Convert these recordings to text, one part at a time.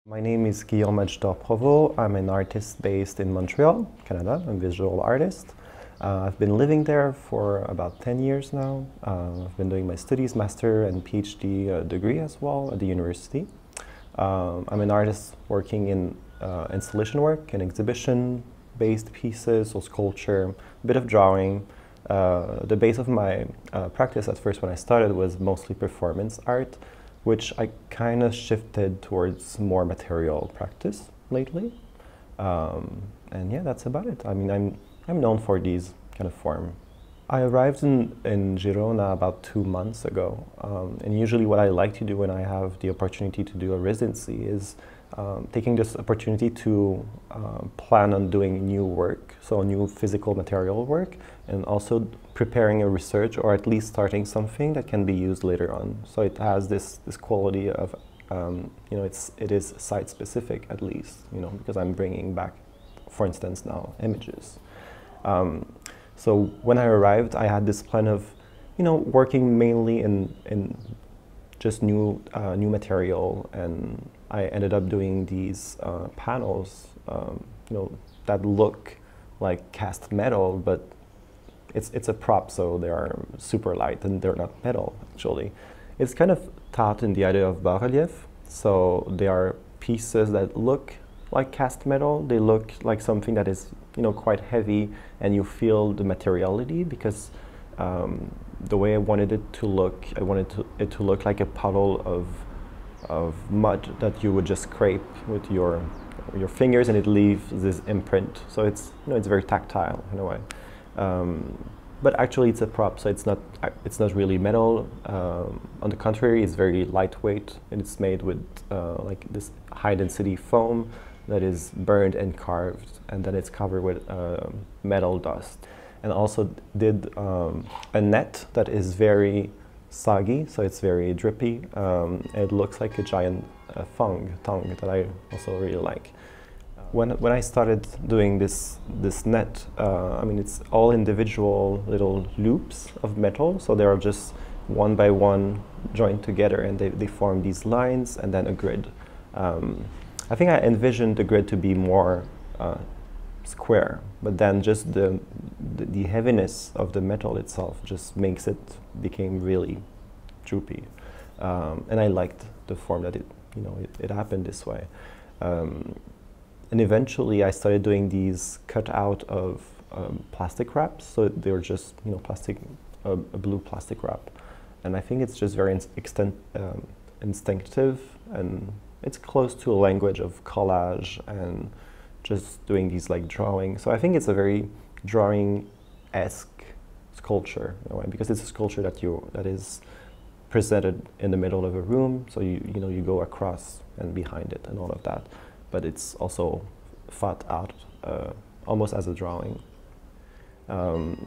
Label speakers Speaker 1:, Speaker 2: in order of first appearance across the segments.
Speaker 1: My name is Guillaume Adjutor Provost. I'm an artist based in Montreal, Canada. I'm a visual artist. I've been living there for about 10 years now. I've been doing my studies, master and PhD degree as well at the university. I'm an artist working in installation work and exhibition-based pieces, so sculpture, a bit of drawing. The base of my practice at first when I started was mostly performance art, which I kind of shifted towards more material practice lately. And yeah, that's about it. I mean, I'm known for these kind of form. I arrived in Girona about 2 months ago. And usually what I like to do when I have the opportunity to do a residency is taking this opportunity to plan on doing new work, so new physical material work, and also preparing a research or at least starting something that can be used later on. So it has this quality of, you know, it is site specific at least, you know, because I'm bringing back, for instance now, images. So when I arrived, I had this plan of, you know, working mainly in just new material, and I ended up doing these panels, you know, that look like cast metal, but it's a prop, so they are super light and they're not metal actually. It's kind of taught in the idea of bas-relief, so they are pieces that look like cast metal. They look like something that is, you know, quite heavy, and you feel the materiality because the way I wanted it to look, I wanted it to look like a puddle of mud that you would just scrape with your fingers, and it leaves this imprint. So it's, you know, it's very tactile in a way. But actually, it's a prop, so it's not really metal. On the contrary, it's very lightweight, and it's made with like this high-density foam that is burned and carved, and then it's covered with metal dust. And also did a net that is very soggy, so it's very drippy. It looks like a giant tongue that I also really like. When I started doing this net, I mean, it's all individual little loops of metal, so they are just one by one joined together, and they form these lines and then a grid. I think I envisioned the grid to be more square, but then just the heaviness of the metal itself just makes it became really droopy, and I liked the form that it happened this way. And eventually I started doing these cut out of plastic wraps, so they were just, you know, a blue plastic wrap, and I think it's just very instinctive, and it's close to a language of collage and just doing these like drawing. So I think it's a very drawing-esque sculpture in a way, because it's a sculpture that is presented in the middle of a room, so you go across and behind it and all of that, but it's also thought out almost as a drawing. And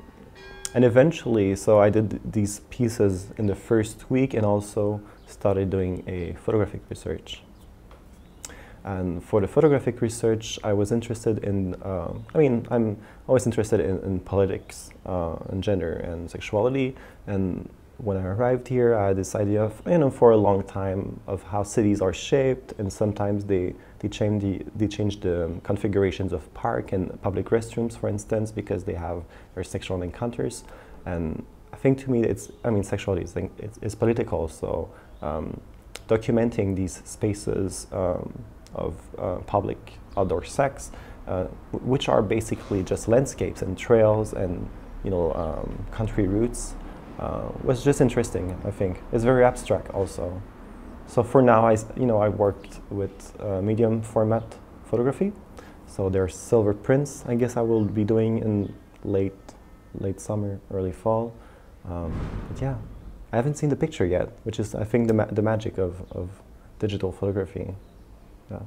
Speaker 1: eventually, so I did these pieces in the first week, and also started doing a photographic research. And for the photographic research, I was interested in, I mean, I'm always interested in politics and gender and sexuality. And when I arrived here, I had this idea of, you know, for a long time, of how cities are shaped, and sometimes they change the configurations of park and public restrooms, for instance, because they have their sexual encounters. And I think to me, sexuality is political. So documenting these spaces of public outdoor sex, which are basically just landscapes and trails and, you know, country routes, was just interesting. I think it's very abstract also. So for now, I worked with medium format photography. So there's silver prints. I guess I will be doing in late summer, early fall. But yeah, I haven't seen the picture yet, which is, I think, the magic of digital photography. Yeah.